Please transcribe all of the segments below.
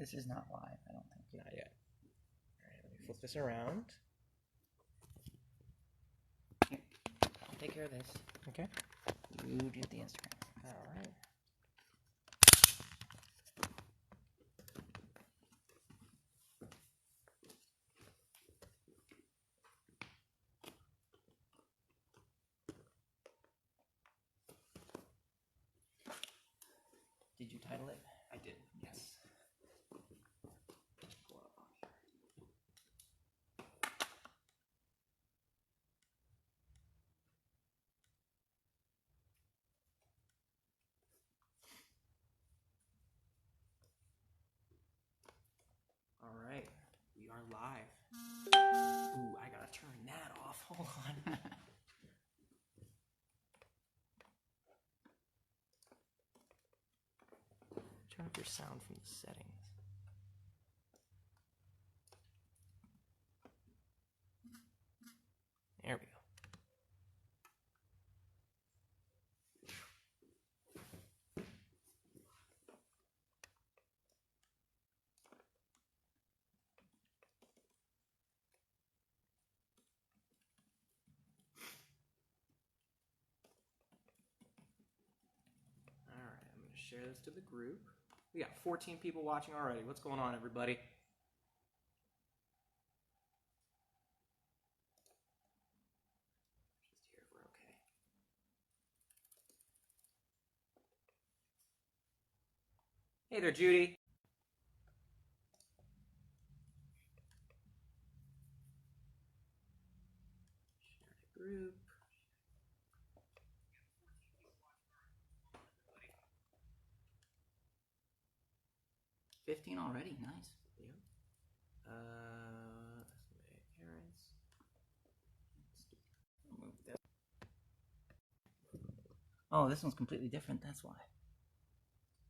This is not live, I don't think. Not yet. All right, let me flip this around. Here, I'll take care of this. Okay. You do the Instagram. All right. Did you title it? I did, yes. All right, we are live. Ooh, I gotta turn that off. Hold on. Turn off your sound from the settings. There we go. All right, I'm going to share this to the group. We got 14 people watching already. What's going on, everybody? Just here if we're okay. Hey there, Judy. Share the group. Everybody. 15 already, nice. Yep. Parents. Move this. Oh, this one's completely different, that's why.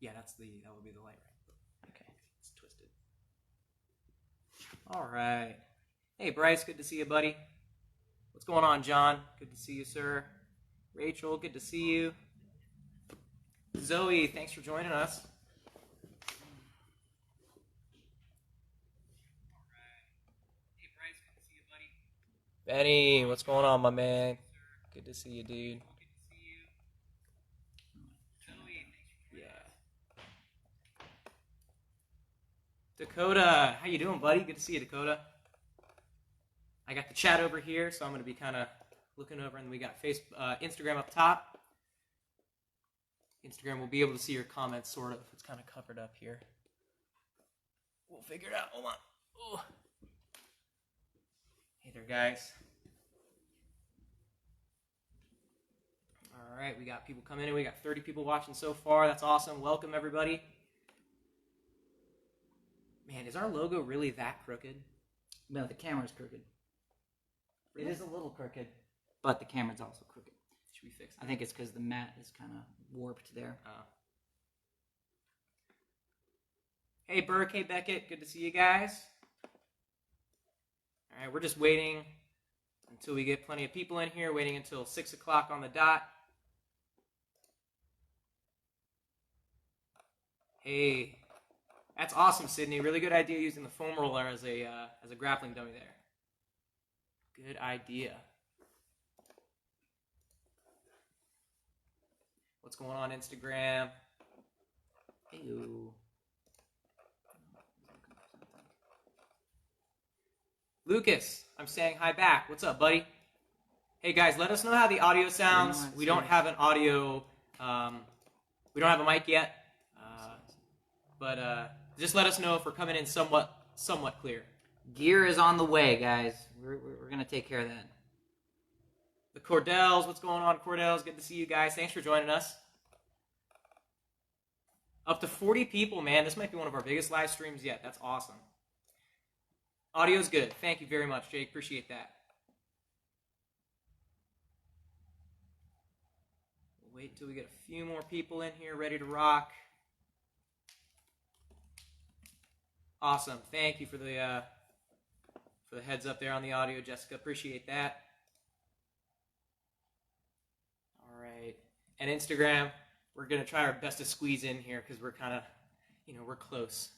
Yeah, that would be the light, right? Okay. It's twisted. All right. Hey, Bryce, good to see you, buddy. What's going on, John? Good to see you, sir. Rachel, good to see you. Zoe, thanks for joining us. Hey, Bryce, good to see you, buddy. Benny, what's going on, my man? Good to see you, dude. Dakota, how you doing, buddy? Good to see you, Dakota. I got the chat over here, so I'm going to be kind of looking over, and we got Instagram up top. Instagram will be able to see your comments, sort of. It's kind of covered up here. We'll figure it out. Hold on. Ooh. Hey there, guys. All right, we got people coming in. We got 30 people watching so far. That's awesome. Welcome, everybody. Man, is our logo really that crooked? No, the camera's crooked. Really? It is a little crooked, but the camera's also crooked. Should we fix that? I think it's because the mat is kind of warped there. Hey, Burke. Hey, Beckett. Good to see you guys. All right, we're just waiting until we get plenty of people in here, waiting until 6 o'clock on the dot. Hey, that's awesome, Sydney. Really good idea using the foam roller as a grappling dummy there. Good idea. What's going on, Instagram? Ew. Lucas, I'm saying hi back. What's up, buddy? Hey, guys, let us know how the audio sounds. We don't have an audio, we don't have a mic yet, but just let us know if we're coming in somewhat clear. Gear is on the way, guys. We're going to take care of that. The Cordells, what's going on, Cordells? Good to see you guys. Thanks for joining us. Up to 40 people, man. This might be one of our biggest live streams yet. That's awesome. Audio's good. Thank you very much, Jake. Appreciate that. We'll wait until we get a few more people in here ready to rock. Awesome. Thank you for the heads up there on the audio, Jessica. Appreciate that. All right. And Instagram, we're going to try our best to squeeze in here because we're kind of, we're close.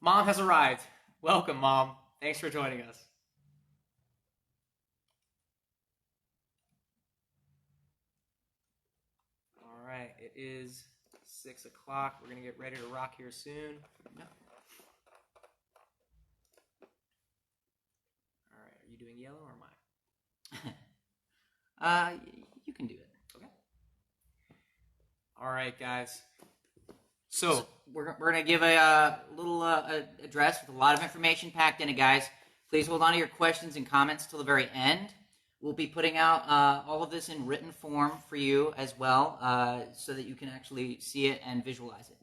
Mom has arrived. Welcome, Mom. Thanks for joining us. All right, it is 6 o'clock. We're going to get ready to rock here soon. Yep. All right, are you doing yellow or am I? You can do it. Okay. All right, guys. So we're going to give a little address with a lot of information packed in it, guys. Please hold on to your questions and comments till the very end. We'll be putting out all of this in written form for you as well, so that you can actually see it and visualize it.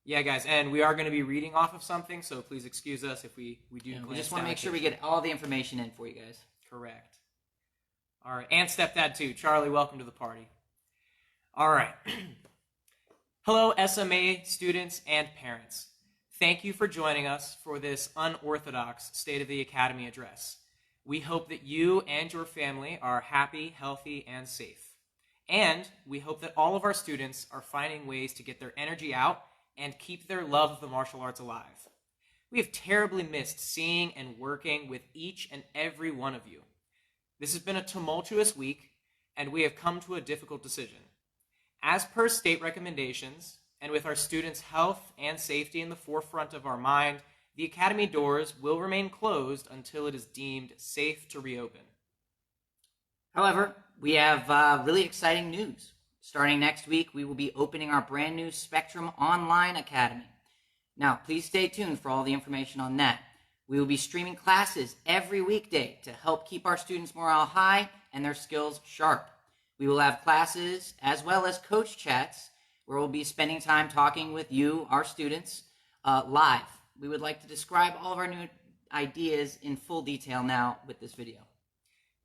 Yeah, guys, and we are going to be reading off of something, so please excuse us if we do. We just want to make sure we get all the information in for you guys. Correct. All right, and stepdad too. Charlie, welcome to the party. All right. Hello, SMA students and parents. Thank you for joining us for this unorthodox State of the Academy address. We hope that you and your family are happy, healthy, and safe. And we hope that all of our students are finding ways to get their energy out and keep their love of the martial arts alive. We have terribly missed seeing and working with each and every one of you. This has been a tumultuous week, and we have come to a difficult decision. As per state recommendations, and with our students' health and safety in the forefront of our mind, the Academy doors will remain closed until it is deemed safe to reopen. However, we have really exciting news. Starting next week, we will be opening our brand new Spectrum Online Academy. Now, please stay tuned for all the information on that. We will be streaming classes every weekday to help keep our students' morale high and their skills sharp. We will have classes as well as coach chats where we'll be spending time talking with you, our students, live. We would like to describe all of our new ideas in full detail now with this video.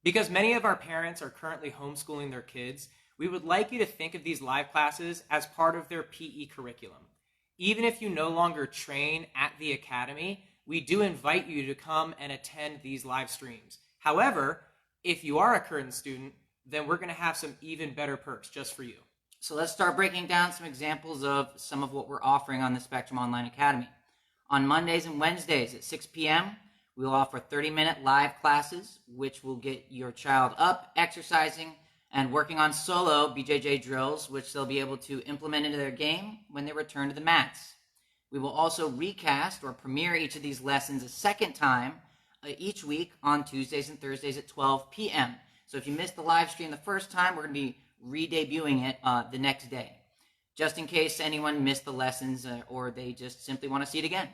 Because many of our parents are currently homeschooling their kids, we would like you to think of these live classes as part of their PE curriculum. Even if you no longer train at the Academy, we do invite you to come and attend these live streams. However, if you are a current student, then we're going to have some even better perks just for you. So let's start breaking down some examples of some of what we're offering on the Spectrum Online Academy. On Mondays and Wednesdays at 6 p.m., we will offer 30-minute live classes, which will get your child up, exercising, and working on solo BJJ drills, which they'll be able to implement into their game when they return to the mats. We will also recast or premiere each of these lessons a second time each week on Tuesdays and Thursdays at 12 p.m. So if you missed the live stream the first time, we're going to be re-debuting it the next day, just in case anyone missed the lessons or they just simply want to see it again.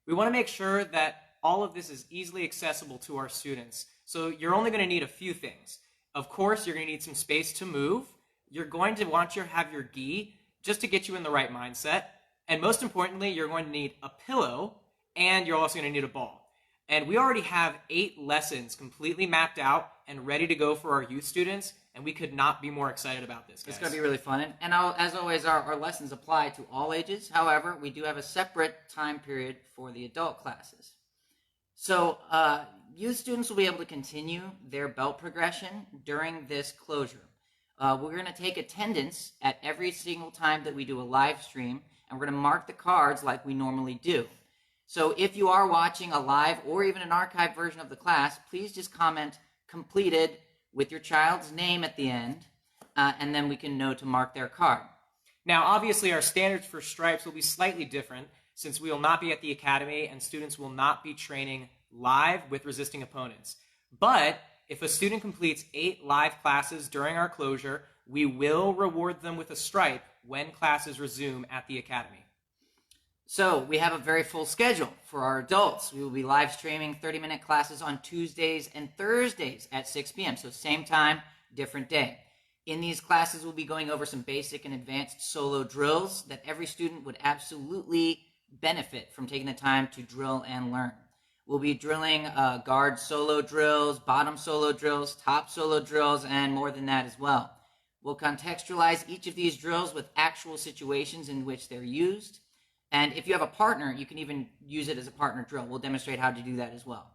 We want to make sure that all of this is easily accessible to our students. So you're only going to need a few things. Of course, you're going to need some space to move. You're going to want to have your gi just to get you in the right mindset. And most importantly, you're going to need a pillow, and you're also going to need a ball. And we already have 8 lessons completely mapped out and ready to go for our youth students, and we could not be more excited about this, guys. It's going to be really fun. And as always, our lessons apply to all ages. However, we do have a separate time period for the adult classes. So youth students will be able to continue their belt progression during this closure. We're going to take attendance at every single time that we do a live stream, and we're going to mark the cards like we normally do. So if you are watching a live or even an archived version of the class, please just comment completed with your child's name at the end, and then we can know to mark their card. Now, obviously, our standards for stripes will be slightly different since we will not be at the Academy and students will not be training live with resisting opponents. But if a student completes 8 live classes during our closure, we will reward them with a stripe when classes resume at the Academy. So we have a very full schedule for our adults. We will be live streaming 30-minute classes on Tuesdays and Thursdays at 6 p.m. So same time, different day. In these classes, we'll be going over some basic and advanced solo drills that every student would absolutely benefit from taking the time to drill and learn. We'll be drilling guard solo drills, bottom solo drills, top solo drills, and more than that as well. We'll contextualize each of these drills with actual situations in which they're used. And if you have a partner, you can even use it as a partner drill. We'll demonstrate how to do that as well.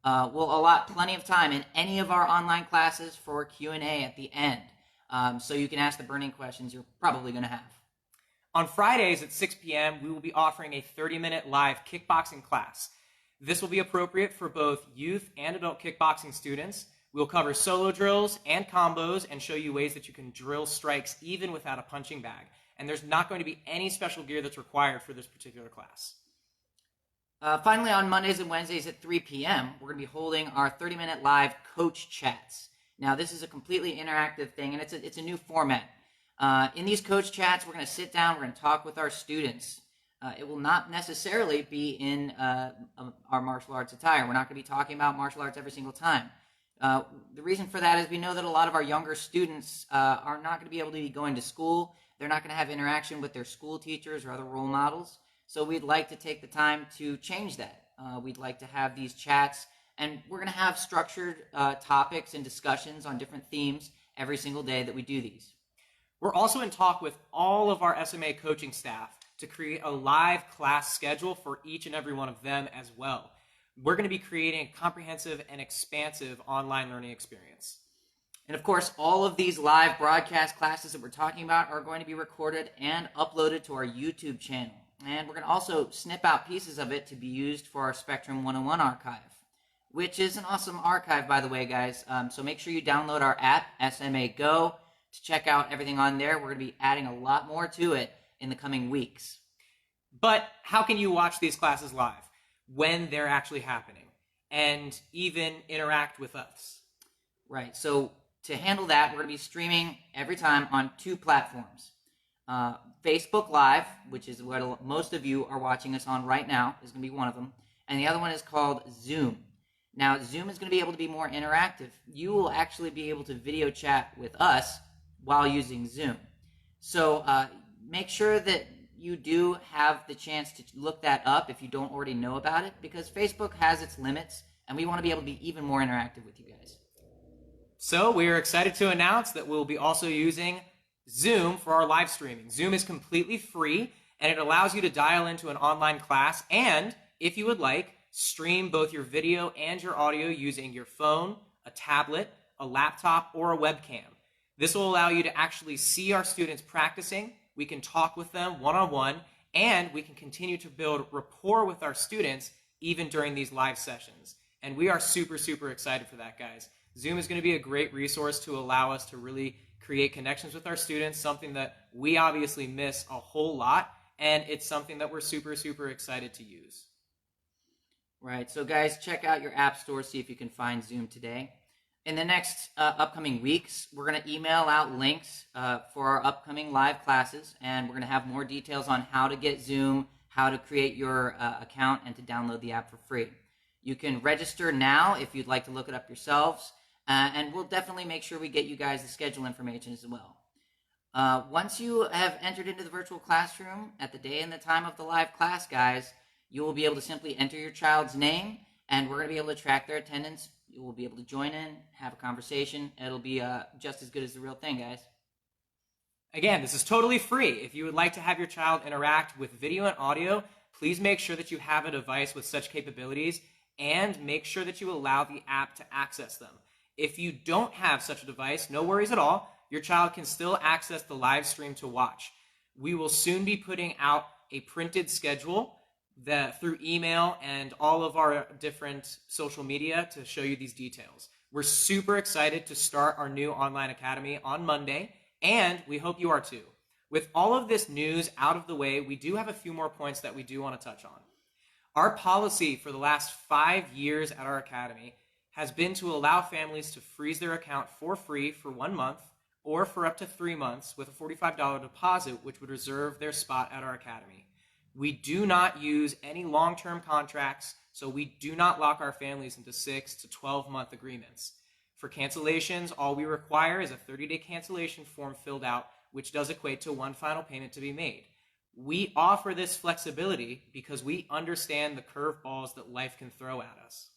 We'll allot plenty of time in any of our online classes for Q&A at the end. So you can ask the burning questions you're probably going to have. On Fridays at 6 p.m., we will be offering a 30-minute live kickboxing class. This will be appropriate for both youth and adult kickboxing students. We'll cover solo drills and combos and show you ways that you can drill strikes even without a punching bag. And there's not going to be any special gear that's required for this particular class. Finally, on Mondays and Wednesdays at 3 p.m., we're going to be holding our 30-minute live coach chats. Now, this is a completely interactive thing, and it's a new format. In these coach chats, we're going to sit down, we're going to talk with our students. It will not necessarily be in our martial arts attire. We're not going to be talking about martial arts every single time. The reason for that is we know that a lot of our younger students are not going to be able to be going to school. They're not going to have interaction with their school teachers or other role models. So we'd like to take the time to change that. We'd like to have these chats, and we're going to have structured topics and discussions on different themes every single day that we do these. We're also in talk with all of our SMA coaching staff to create a live class schedule for each and every one of them as well. We're going to be creating a comprehensive and expansive online learning experience. And of course, all of these live broadcast classes that we're talking about are going to be recorded and uploaded to our YouTube channel. And we're going to also snip out pieces of it to be used for our Spectrum 101 archive, which is an awesome archive, by the way, guys. So make sure you download our app, SMA Go, to check out everything on there. We're going to be adding a lot more to it in the coming weeks. But how can you watch these classes live when they're actually happening and even interact with us? Right. So to handle that, we're going to be streaming every time on 2 platforms. Facebook Live, which is what most of you are watching us on right now, is going to be one of them. And the other one is called Zoom. Now, Zoom is going to be able to be more interactive. You will actually be able to video chat with us while using Zoom. So make sure that you do have the chance to look that up if you don't already know about it, because Facebook has its limits, and we want to be able to be even more interactive with you guys. So we are excited to announce that we'll be also using Zoom for our live streaming. Zoom is completely free, and it allows you to dial into an online class and, if you would like, stream both your video and your audio using your phone, a tablet, a laptop, or a webcam. This will allow you to actually see our students practicing. We can talk with them one-on-one, and we can continue to build rapport with our students even during these live sessions. And we are super, super excited for that, guys. Zoom is going to be a great resource to allow us to really create connections with our students, something that we obviously miss a whole lot, and it's something that we're super, super excited to use. Right, so guys, check out your app store, see if you can find Zoom today. In the next upcoming weeks, we're going to email out links for our upcoming live classes, and we're going to have more details on how to get Zoom, how to create your account, and to download the app for free. You can register now if you'd like to look it up yourselves, and we'll definitely make sure we get you guys the schedule information as well. Once you have entered into the virtual classroom at the day and the time of the live class, guys, you will be able to simply enter your child's name, and we're going to be able to track their attendance. You will be able to join in, have a conversation. It'll be just as good as the real thing, guys. Again, this is totally free. If you would like to have your child interact with video and audio, please make sure that you have a device with such capabilities, and make sure that you allow the app to access them. If you don't have such a device, no worries at all. Your child can still access the live stream to watch. We will soon be putting out a printed schedule through email and all of our different social media to show you these details. We're super excited to start our new online academy on Monday, and we hope you are too. With all of this news out of the way, we do have a few more points that we do want to touch on. Our policy for the last 5 years at our academy has been to allow families to freeze their account for free for 1 month or for up to 3 months with a $45 deposit, which would reserve their spot at our academy. We do not use any long-term contracts, so we do not lock our families into 6 to 12-month agreements. For cancellations, all we require is a 30-day cancellation form filled out, which does equate to one final payment to be made. We offer this flexibility because we understand the curveballs that life can throw at us.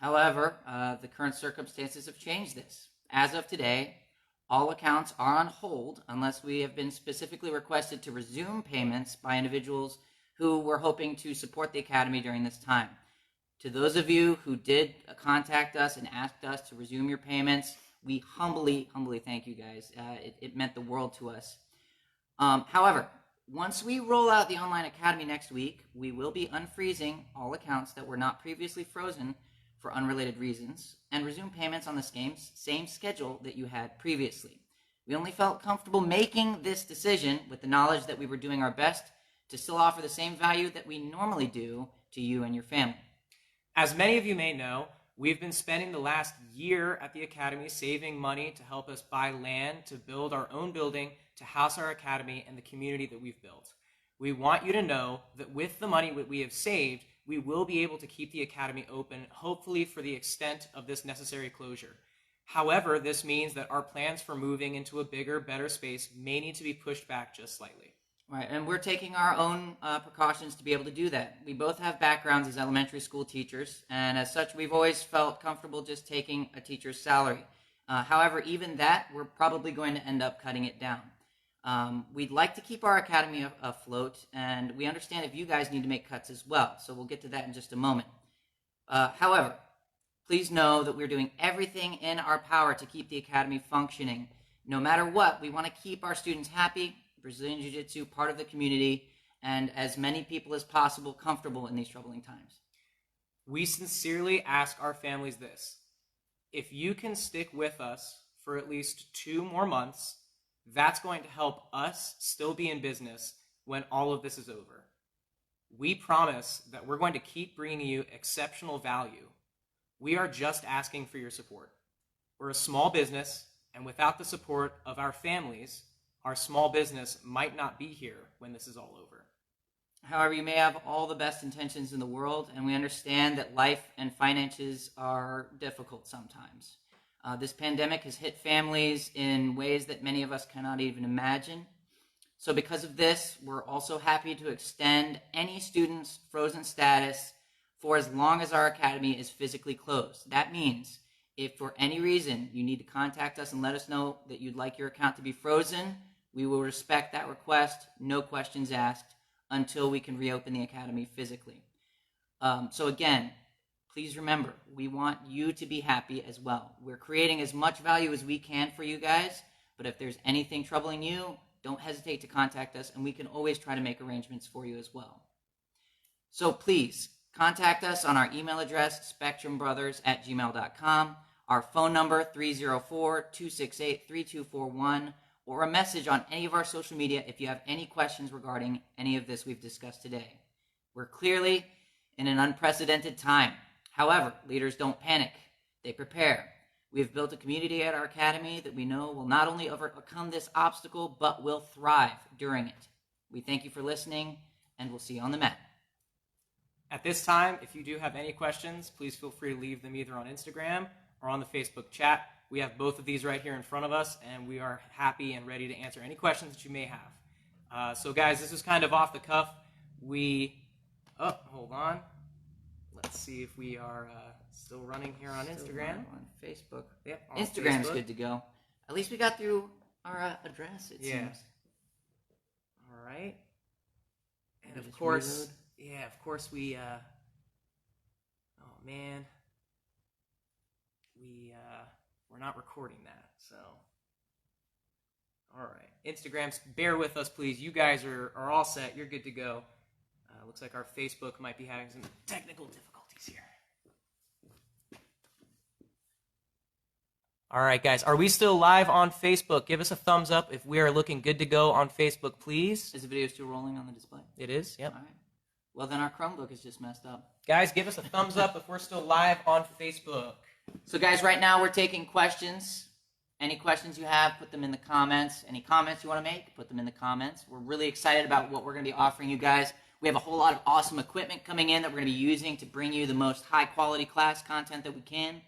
However, the current circumstances have changed this. As of today, all accounts are on hold unless we have been specifically requested to resume payments by individuals who were hoping to support the Academy during this time. To those of you who did contact us and asked us to resume your payments, we humbly thank you guys. It meant the world to us. However, Once we roll out the online academy next week, we will be unfreezing all accounts that were not previously frozen for unrelated reasons and resume payments on the same schedule that you had previously. We only felt comfortable making this decision with the knowledge that we were doing our best to still offer the same value that we normally do to you and your family. As many of you may know, we've been spending the last year at the Academy saving money to help us buy land to build our own building to house our Academy and the community that we've built. We want you to know that with the money that we have saved, we will be able to keep the Academy open, hopefully for the extent of this necessary closure. However, this means that our plans for moving into a bigger, better space may need to be pushed back just slightly. Right, and we're taking our own precautions to be able to do that. We both have backgrounds as elementary school teachers, and as such, we've always felt comfortable just taking a teacher's salary. However, even that, we're probably going to end up cutting it down. We'd like to keep our academy afloat, and we understand if you guys need to make cuts as well, so we'll get to that in just a moment. However, please know that we're doing everything in our power to keep the academy functioning. No matter what, we want to keep our students happy, Brazilian Jiu-Jitsu part of the community, and as many people as possible comfortable in these troubling times. We sincerely ask our families this. If you can stick with us for at least 2 more months, that's going to help us still be in business when all of this is over. We promise that we're going to keep bringing you exceptional value. We are just asking for your support. We're a small business, and without the support of our families, our small business might not be here when this is all over. However, you may have all the best intentions in the world, and we understand that life and finances are difficult sometimes. This pandemic has hit families in ways that many of us cannot even imagine. So because of this, we're also happy to extend any student's frozen status for as long as our academy is physically closed. That means if for any reason you need to contact us and let us know that you'd like your account to be frozen, we will respect that request, no questions asked, until we can reopen the academy physically. So again, please remember, we want you to be happy as well. We're creating as much value as we can for you guys, but if there's anything troubling you, don't hesitate to contact us, and we can always try to make arrangements for you as well. So please, contact us on our email address, spectrumbrothers@gmail.com, our phone number, 304-268-3241, or a message on any of our social media if you have any questions regarding any of this we've discussed today. We're clearly in an unprecedented time. However, leaders don't panic. They prepare. We have built a community at our academy that we know will not only overcome this obstacle, but will thrive during it. We thank you for listening, and we'll see you on the mat. At this time, if you do have any questions, please feel free to leave them either on Instagram or on the Facebook chat. We have both of these right here in front of us, and we are happy and ready to answer any questions that you may have. So guys, this is kind of off the cuff. Hold on. Let's see if we are still running here on Instagram. On Facebook. Yep, on Instagram's Facebook. good to go. At least we got through our address, it seems. All right. And Let me of just course, reload. we, we're not recording that, so. All right. Instagrams, bear with us, please. You guys are all set. You're good to go. Looks like our Facebook might be having some technical difficulties here. All right, guys. Are we still live on Facebook? Give us a thumbs up if we are looking good to go on Facebook, please. Is the video still rolling on the display? It is, yep. All right. Well, then our Chromebook is just messed up. Guys, give us a thumbs up if we're still live on Facebook. So, guys, right now we're taking questions. Any questions you have, put them in the comments. Any comments you want to make, put them in the comments. We're really excited about what we're going to be offering you guys. We have a whole lot of awesome equipment coming in that we're going to be using to bring you the most high-quality class content that we can.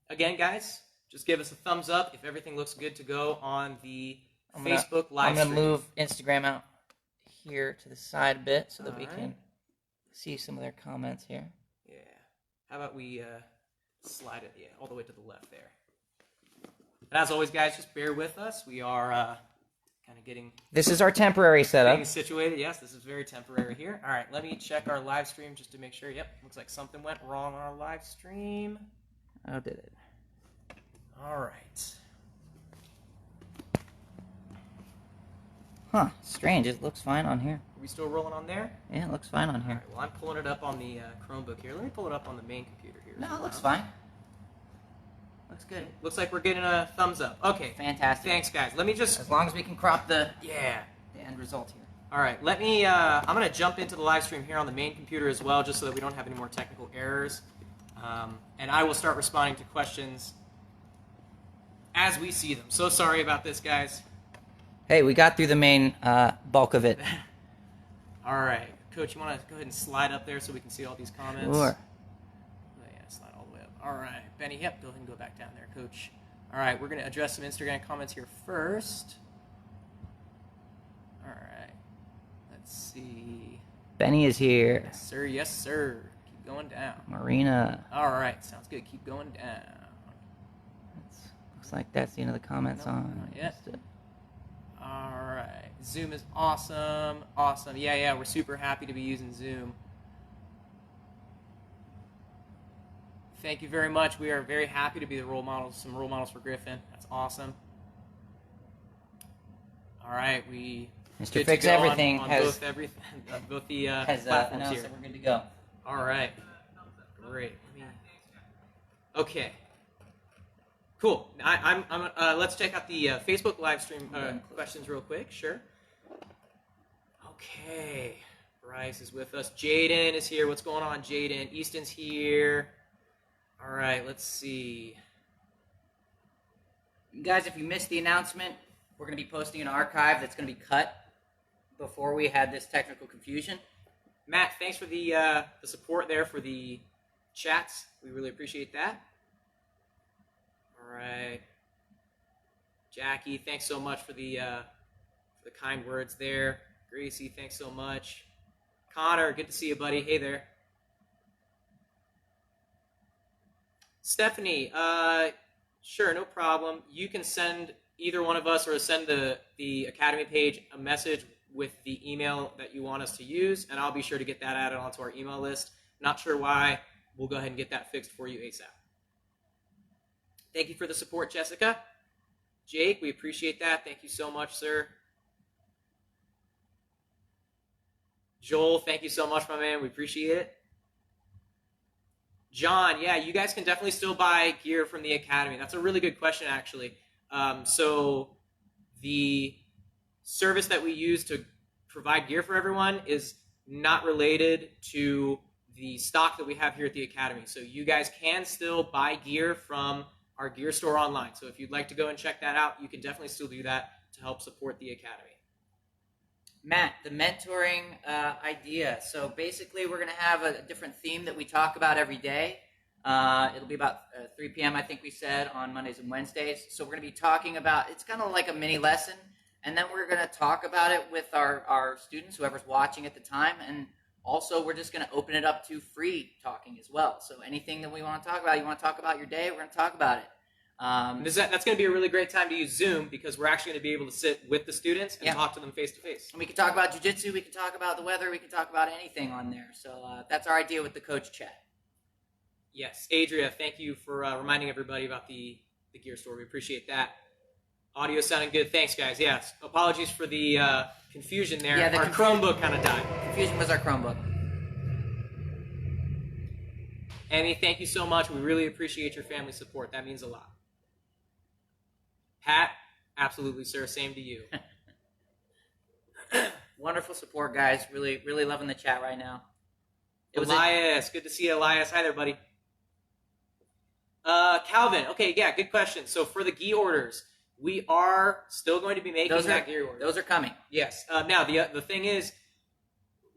Again, guys, just give us a thumbs up if everything looks good to go on the Facebook live I'm stream. going to move Instagram out here to the side a bit so that we Alright. can see some of their comments here. Yeah. How about we slide it all the way to the left there. And as always, guys, just bear with us. We are kind of getting This is our temporary setup. situated. Yes, this is very temporary here. All right, let me check our live stream just to make sure. Yep, looks like something went wrong on our live stream. Oh, did it? All right. Huh, strange. It looks fine on here. Are we still rolling on there? Yeah, it looks fine on All here. right, well, I'm pulling it up on the Chromebook here. Let me pull it up on the main computer here. No, it looks fine. Looks good. Looks like we're getting a thumbs up. Okay. Fantastic. Thanks, guys. Let me just... As long as we can crop the Yeah. end result here. All right, let me, I'm going to jump into the live stream here on the main computer as well, just so that we don't have any more technical errors. And I will start responding to questions as we see them. So sorry about this, guys. Hey, we got through the main bulk of it. All right. Coach, you want to go ahead and slide up there so we can see all these comments? Sure. Yeah, slide all the way up. All right. Benny, yep, go ahead and go back down there, Coach. All right, we're going to address some Instagram comments here first. All right. Let's see. Benny is here. Yes, sir. Yes, sir. Keep going down. Marina. All right. Sounds good. Keep going down. Looks like that's the end of the comments on. Not yet. All right. Zoom is awesome. Awesome. Yeah, we're super happy to be using Zoom. Thank you very much. We are very happy to be the role models, some role models for Griffin. That's awesome. All right, Mr. Fix Everything on has both the has platforms announced here. that we're good to go. All right, great. Okay, cool. Let's check out the Facebook live stream questions real quick. Sure. Okay, Bryce is with us. Jaden is here. What's going on, Jaden? Easton's here. All right, let's see. Guys, if you missed the announcement, we're going to be posting an archive that's going to be cut before we had this technical confusion. Matt, thanks for the support there for the chats. We really appreciate that. All right. Jackie, thanks so much for the kind words there. Gracie, thanks so much. Connor, good to see you, buddy. Hey there. Stephanie, sure, no problem. You can send either one of us or send the Academy page a message with the email that you want us to use, and I'll be sure to get that added onto our email list. Not sure why. We'll go ahead and get that fixed for you ASAP. Thank you for the support, Jessica. Jake, we appreciate that. Thank you so much, sir. Joel, thank you so much, my man. We appreciate it. John, yeah, you guys can definitely still buy gear from the Academy. That's a really good question, actually. So the service that we use to provide gear for everyone is not related to the stock that we have here at the Academy. So you guys can still buy gear from our gear store online. So if you'd like to go and check that out, you can definitely still do that to help support the Academy. Matt, the mentoring idea. So basically, we're going to have a different theme that we talk about every day. It'll be about 3 p.m., I think we said, on Mondays and Wednesdays. So we're going to be talking about, it's kind of like a mini lesson, and then we're going to talk about it with our students, whoever's watching at the time, and also we're just going to open it up to free talking as well. So anything that we want to talk about, you want to talk about your day, we're going to talk about it. That's going to be a really great time to use Zoom because we're actually going to be able to sit with the students and talk to them face to face. And we can talk about jiu-jitsu, we can talk about the weather, we can talk about anything on there. So that's our idea with the coach chat. Yes, Adria, thank you for reminding everybody about the gear store. We appreciate that. Audio sounding good. Thanks, guys. Yes, apologies for the confusion there. Yeah, our Chromebook kind of died. Confusion was our Chromebook. Emmy, thank you so much. We really appreciate your family support. That means a lot. Pat, absolutely, sir. Same to you. Wonderful support, guys. Really, really loving the chat right now. Elias, good to see you, Elias. Hi there, buddy. Calvin, okay, yeah, good question. So for the gi orders, we are still going to be making gear orders. Those are coming. Yes. Now, the thing is,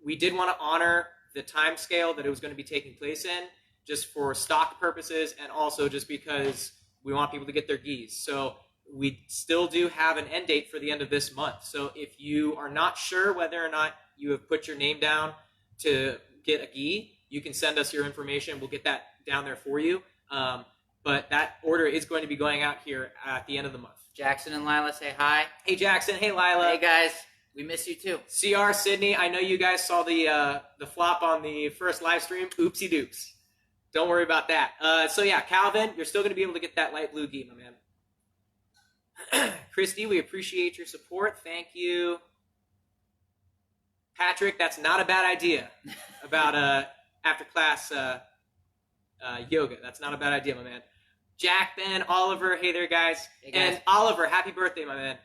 we did want to honor the time scale that it was going to be taking place in, just for stock purposes, and also just because we want people to get their gis. So we still do have an end date for the end of this month. So if you are not sure whether or not you have put your name down to get a gi, you can send us your information. We'll get that down there for you. But that order is going to be going out here at the end of the month. Jackson and Lila say hi. Hey, Jackson. Hey, Lila. Hey, guys. We miss you, too. CR, Sydney, I know you guys saw the flop on the first live stream. Oopsie doops. Don't worry about that. So, yeah, Calvin, you're still going to be able to get that light blue gi, my man. Christy, we appreciate your support. Thank you. Patrick, that's not a bad idea about after class yoga. That's not a bad idea, my man. Jack, Ben, Oliver, hey there, guys. Hey, guys. And Oliver, happy birthday, my man.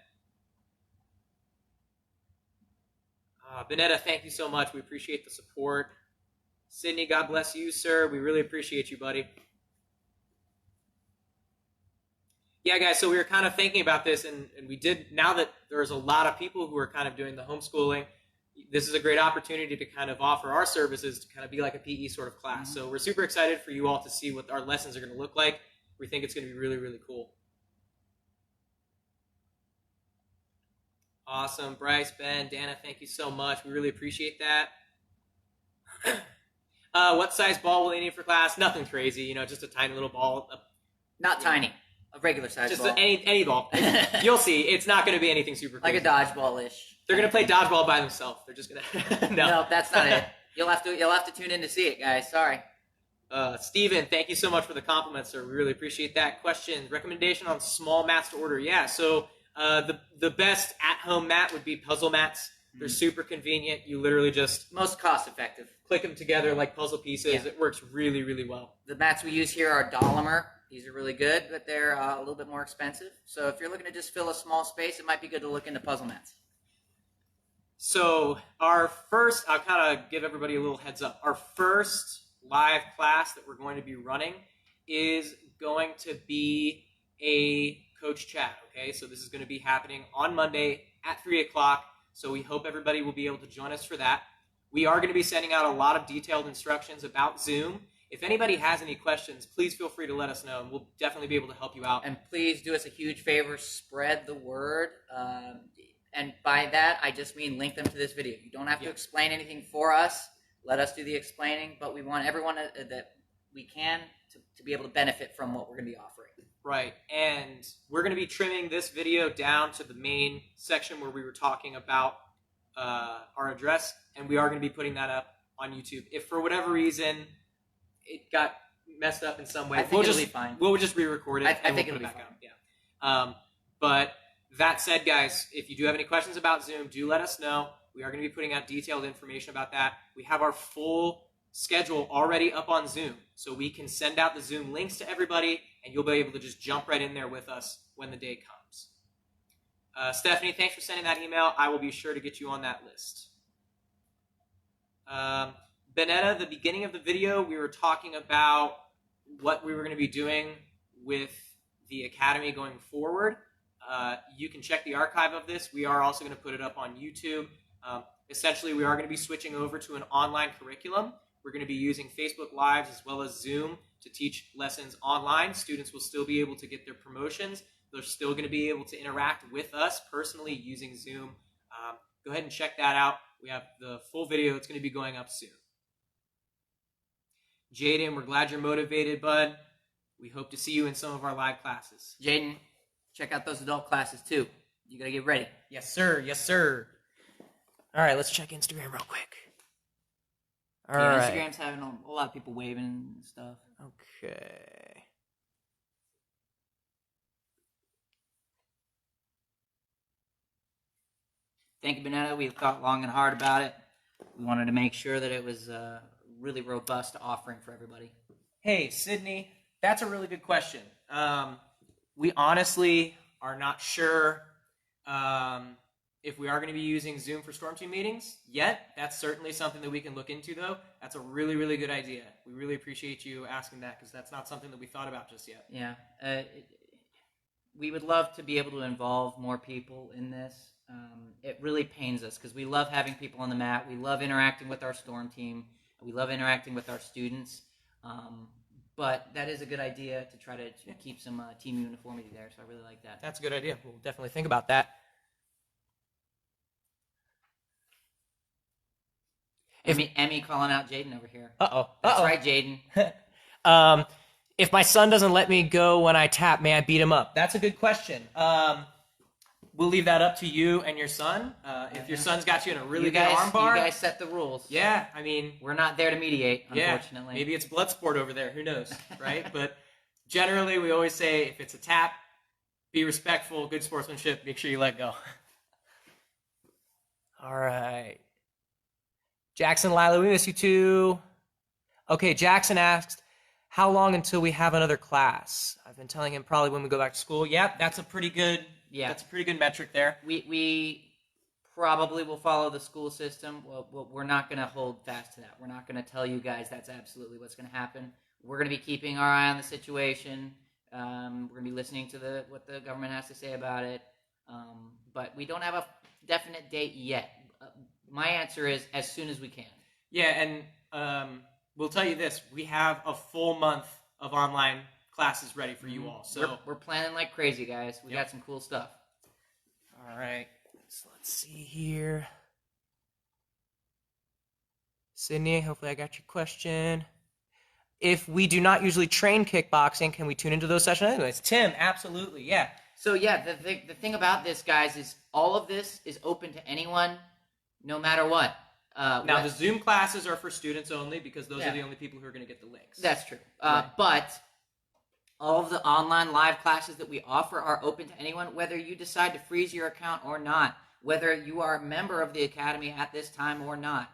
Benetta, thank you so much. We appreciate the support. Sydney, God bless you, sir. We really appreciate you, buddy. Yeah, guys, so we were kind of thinking about this, and we did, now that there's a lot of people who are kind of doing the homeschooling, this is a great opportunity to kind of offer our services to kind of be like a PE sort of class. So we're super excited for you all to see what our lessons are going to look like. We think it's going to be really, really cool. Awesome. Bryce, Ben, Dana, thank you so much. We really appreciate that. What size ball will you need for class? Nothing crazy, you know, just a tiny little ball. Not tiny. A regular size Just ball. any ball. You'll see. It's not going to be anything super crazy. Like a dodgeball-ish. They're going to play dodgeball by themselves. They're just going to... No, that's not it. You'll have to tune in to see it, guys. Sorry. Steven, thank you so much for the compliments, sir. We really appreciate that. Question, recommendation on small mats to order. Yeah, so the best at-home mat would be puzzle mats. They're super convenient. You literally just... Most cost-effective. Click them together like puzzle pieces. Yeah. It works really, really well. The mats we use here are Dolomer. These are really good, but they're a little bit more expensive. So if you're looking to just fill a small space, it might be good to look into puzzle mats. So our first, I'll kind of give everybody a little heads up. Our first live class that we're going to be running is going to be a coach chat, okay? So this is going to be happening on Monday at 3 o'clock. So we hope everybody will be able to join us for that. We are going to be sending out a lot of detailed instructions about Zoom. If anybody has any questions, please feel free to let us know, and we'll definitely be able to help you out. And please do us a huge favor, spread the word. And by that, I just mean link them to this video. You don't have to explain anything for us. Let us do the explaining, but we want everyone that we can to be able to benefit from what we're going to be offering. Right, and we're going to be trimming this video down to the main section where we were talking about our address, and we are going to be putting that up on YouTube. If for whatever reason it got messed up in some way, it'll be fine. We'll just re-record it. I think it'll be fine. Yeah. But that said, guys, if you do have any questions about Zoom, do let us know. We are going to be putting out detailed information about that. We have our full schedule already up on Zoom, so we can send out the Zoom links to everybody, and you'll be able to just jump right in there with us when the day comes. Stephanie, thanks for sending that email. I will be sure to get you on that list. Benetta, the beginning of the video, we were talking about what we were going to be doing with the Academy going forward. You can check the archive of this. We are also going to put it up on YouTube. Essentially, we are going to be switching over to an online curriculum. We're going to be using Facebook Lives as well as Zoom to teach lessons online. Students will still be able to get their promotions. They're still going to be able to interact with us personally using Zoom. Go ahead and check that out. We have the full video. It's going to be going up soon. Jaden, we're glad you're motivated, bud. We hope to see you in some of our live classes. Jaden, check out those adult classes too. You got to get ready. Yes, sir. Yes, sir. All right, let's check Instagram real quick. All right. Instagram's having a lot of people waving and stuff. Okay. Thank you, Benetta. We thought long and hard about it. We wanted to make sure that it was a really robust offering for everybody. Hey, Sydney, that's a really good question. We honestly are not sure if we are going to be using Zoom for Storm Team meetings yet. That's certainly something that we can look into, though. That's a really, really good idea. We really appreciate you asking that, because that's not something that we thought about just yet. Yeah. We would love to be able to involve more people in this. It really pains us because we love having people on the mat. We love interacting with our Storm Team. We love interacting with our students. But that is a good idea to try to keep some team uniformity there, so I really like that. That's a good idea. We'll definitely think about that. Emmy calling out Jaden over here. Uh-oh. That's right, Jaden. If my son doesn't let me go when I tap, may I beat him up? That's a good question. We'll leave that up to you and your son. If your son's got you in a really good armbar. You guys set the rules. Yeah, I mean. We're not there to mediate, unfortunately. Yeah, maybe it's blood sport over there. Who knows, right? But generally, we always say if it's a tap, be respectful, good sportsmanship, make sure you let go. All right. Jackson, Lila, we miss you too. Okay, Jackson asked, how long until we have another class? I've been telling him probably when we go back to school. Yep, that's a pretty good metric there. We probably will follow the school system. Well, we're not going to hold fast to that. We're not going to tell you guys that's absolutely what's going to happen. We're going to be keeping our eye on the situation. We're going to be listening to what the government has to say about it. But we don't have a definite date yet. My answer is as soon as we can. Yeah, and we'll tell you this. We have a full month of online classes ready for you all. So we're planning like crazy, guys. We got some cool stuff. All right. So let's see here. Sydney, hopefully I got your question. If we do not usually train kickboxing, can we tune into those sessions anyways? Tim, absolutely, yeah. So yeah, the thing about this, guys, is all of this is open to anyone, no matter what. Now, the Zoom classes are for students only because those are the only people who are going to get the links. That's true. But all of the online live classes that we offer are open to anyone, whether you decide to freeze your account or not, whether you are a member of the Academy at this time or not.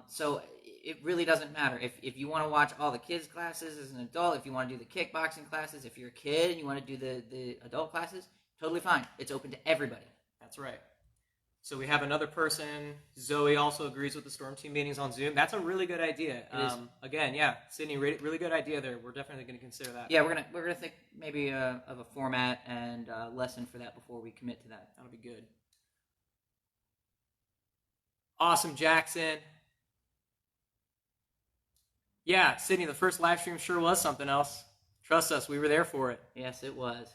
So it really doesn't matter. If you want to watch all the kids' classes as an adult, if you want to do the kickboxing classes, if you're a kid and you want to do the adult classes, totally fine. It's open to everybody. That's right. So we have another person. Zoe also agrees with the Storm Team meetings on Zoom. That's a really good idea. Again, yeah, Sydney, really good idea there. We're definitely going to consider that. Yeah, we're gonna think maybe of a format and a lesson for that before we commit to that. That'll be good. Awesome, Jackson. Yeah, Sydney, the first live stream sure was something else. Trust us, we were there for it. Yes, it was.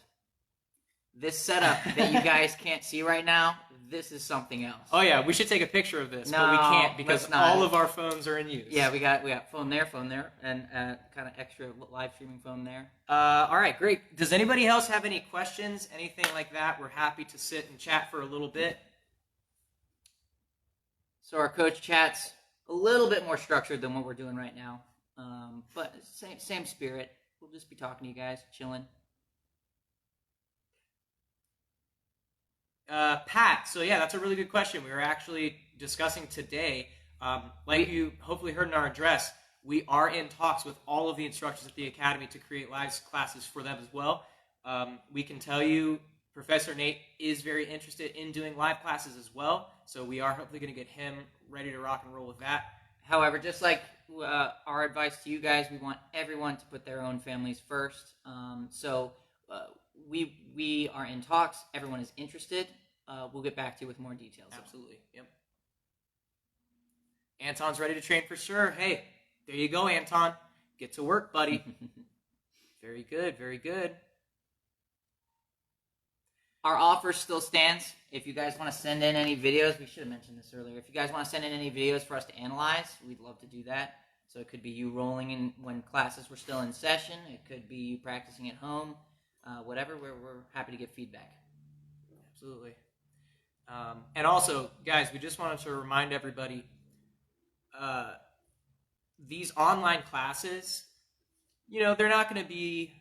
This setup that you guys can't see right now, this is something else. Oh yeah, we should take a picture of this, but we can't because all of our phones are in use. Yeah, we got phone there, and kind of extra live streaming phone there. All right, great. Does anybody else have any questions, anything like that? We're happy to sit and chat for a little bit. So our coach chat's a little bit more structured than what we're doing right now, but same spirit. We'll just be talking to you guys, chilling. Pat, so yeah, that's a really good question. We were actually discussing today, like you hopefully heard in our address, we are in talks with all of the instructors at the Academy to create live classes for them as well. We can tell you Professor Nate is very interested in doing live classes as well, so we are hopefully going to get him ready to rock and roll with that. However, just like our advice to you guys, we want everyone to put their own families first. We are in talks. Everyone is interested. We'll get back to you with more details. Absolutely. Yep. Anton's ready to train for sure. Hey, there you go, Anton. Get to work, buddy. Very good. Very good. Our offer still stands. If you guys want to send in any videos, we should have mentioned this earlier. If you guys want to send in any videos for us to analyze, we'd love to do that. So it could be you rolling in when classes were still in session. It could be you practicing at home. Whatever, we're happy to get feedback. Absolutely. And also, guys, we just wanted to remind everybody, these online classes, they're not going to be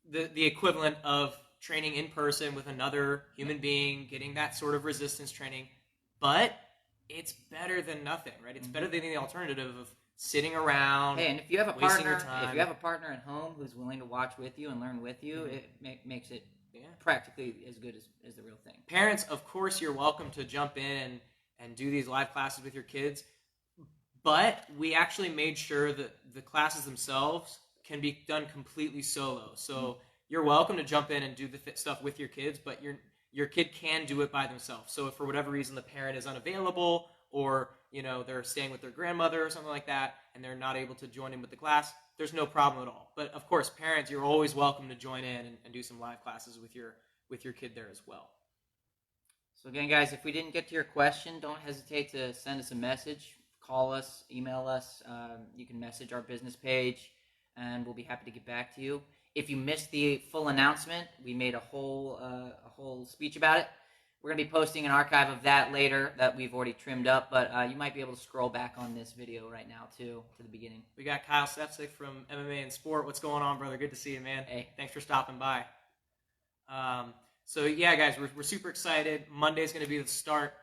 the equivalent of training in person with another human being, getting that sort of resistance training, but it's better than nothing, right? It's better than the alternative of sitting around. Hey, and if you have a partner, at home who's willing to watch with you and learn with you, it makes it practically as good as the real thing. Parents, of course, you're welcome to jump in and do these live classes with your kids, but we actually made sure that the classes themselves can be done completely solo. So you're welcome to jump in and do the stuff with your kids, but your kid can do it by themselves. So if for whatever reason the parent is unavailable, or they're staying with their grandmother or something like that, and they're not able to join in with the class, there's no problem at all. But of course, parents, you're always welcome to join in and do some live classes with your kid there as well. So again, guys, if we didn't get to your question, don't hesitate to send us a message, call us, email us. You can message our business page, and we'll be happy to get back to you. If you missed the full announcement, we made a whole speech about it. We're going to be posting an archive of that later that we've already trimmed up, but you might be able to scroll back on this video right now, too, to the beginning. We got Kyle Stepsick from MMA and Sport. What's going on, brother? Good to see you, man. Hey. Thanks for stopping by. So, yeah, guys, we're super excited. Monday's going to be the start.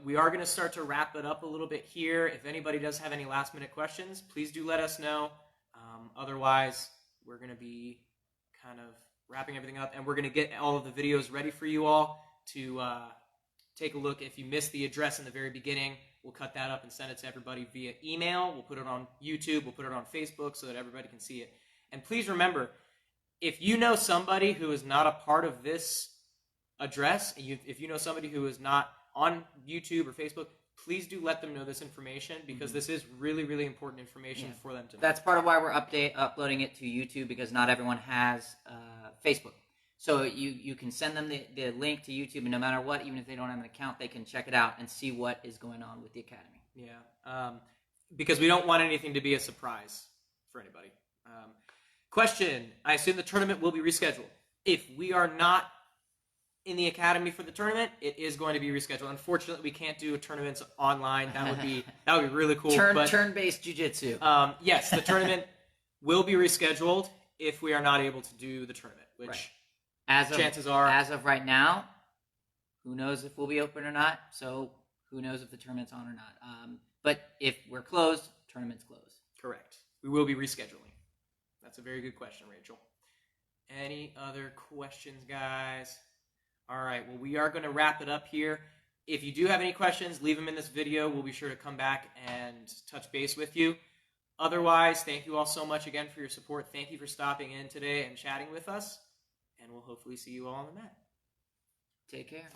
we are going to start to wrap it up a little bit here. If anybody does have any last-minute questions, please do let us know. Otherwise, we're going to be kind of wrapping everything up, and we're going to get all of the videos ready for you all to take a look. If you missed the address in the very beginning, we'll cut that up and send it to everybody via email. We'll put it on YouTube. We'll put it on Facebook so that everybody can see it. And please remember, if you know somebody who is not a part of this address, if you know somebody who is not on YouTube or Facebook, please do let them know this information, because this is really, really important information for them to know. That's part of why we're uploading it to YouTube, because not everyone has Facebook. So you can send them the link to YouTube, and no matter what, even if they don't have an account, they can check it out and see what is going on with the Academy. Yeah, because we don't want anything to be a surprise for anybody. Question, I assume the tournament will be rescheduled. If we are not in the Academy for the tournament, it is going to be rescheduled. Unfortunately, we can't do tournaments online. That would be really cool. Turn-based jiu-jitsu. Yes, the tournament will be rescheduled if we are not able to do the tournament, which chances are... As of right now, who knows if we'll be open or not, so who knows if the tournament's on or not. But if we're closed, tournament's closed. Correct. We will be rescheduling. That's a very good question, Rachel. Any other questions, guys? All right, well, we are going to wrap it up here. If you do have any questions, leave them in this video. We'll be sure to come back and touch base with you. Otherwise, thank you all so much again for your support. Thank you for stopping in today and chatting with us. And we'll hopefully see you all on the mat. Take care.